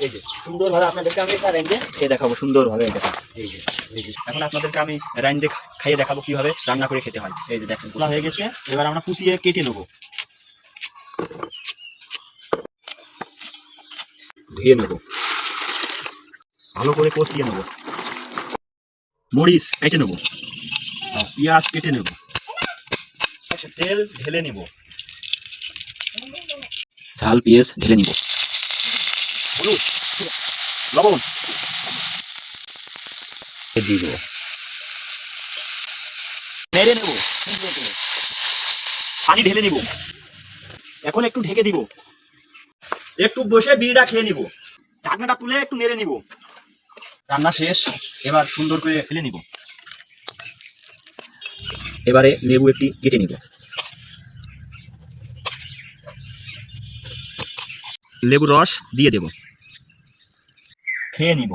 এই যে সুন্দরভাবে আপনাদেরকে আমি এটা রেঞ্জে খেয়ে দেখাবো সুন্দরভাবে। এটা এই যে এখন আপনাদেরকে আমি রেঞ্জে খাইয়ে দেখাবো কিভাবে রান্না করে খেতে হয়। এই যে দেখছেন খোলা হয়ে গেছে, এবার আমরা কুচিয়ে কেটে নেবো, ধুয়ে নেবো, ভালো করে কষিয়ে নেবো, মরিচ কেটে নেবো, পেঁয়াজ কেটে নেবো, তেল ঢেলে নিব, ঝাল পেঁয়াজ ঢেলে নিব, হলুদ লবণ দিয়ে দেবো, নেড়ে নেব, পানি ঢেলে নিব। এখন একটু ঢেকে দিব, একটু বসে বিড়িটা খেয়ে নিব, ঢাকনাটা তুলে একটু নেড়ে নিব। রান্না শেষ, এবার সুন্দর করে ফেলে নিব। এবারে লেবু একটি কেটে নিব, লেবু রস দিয়ে দেব, খেয়ে নিব।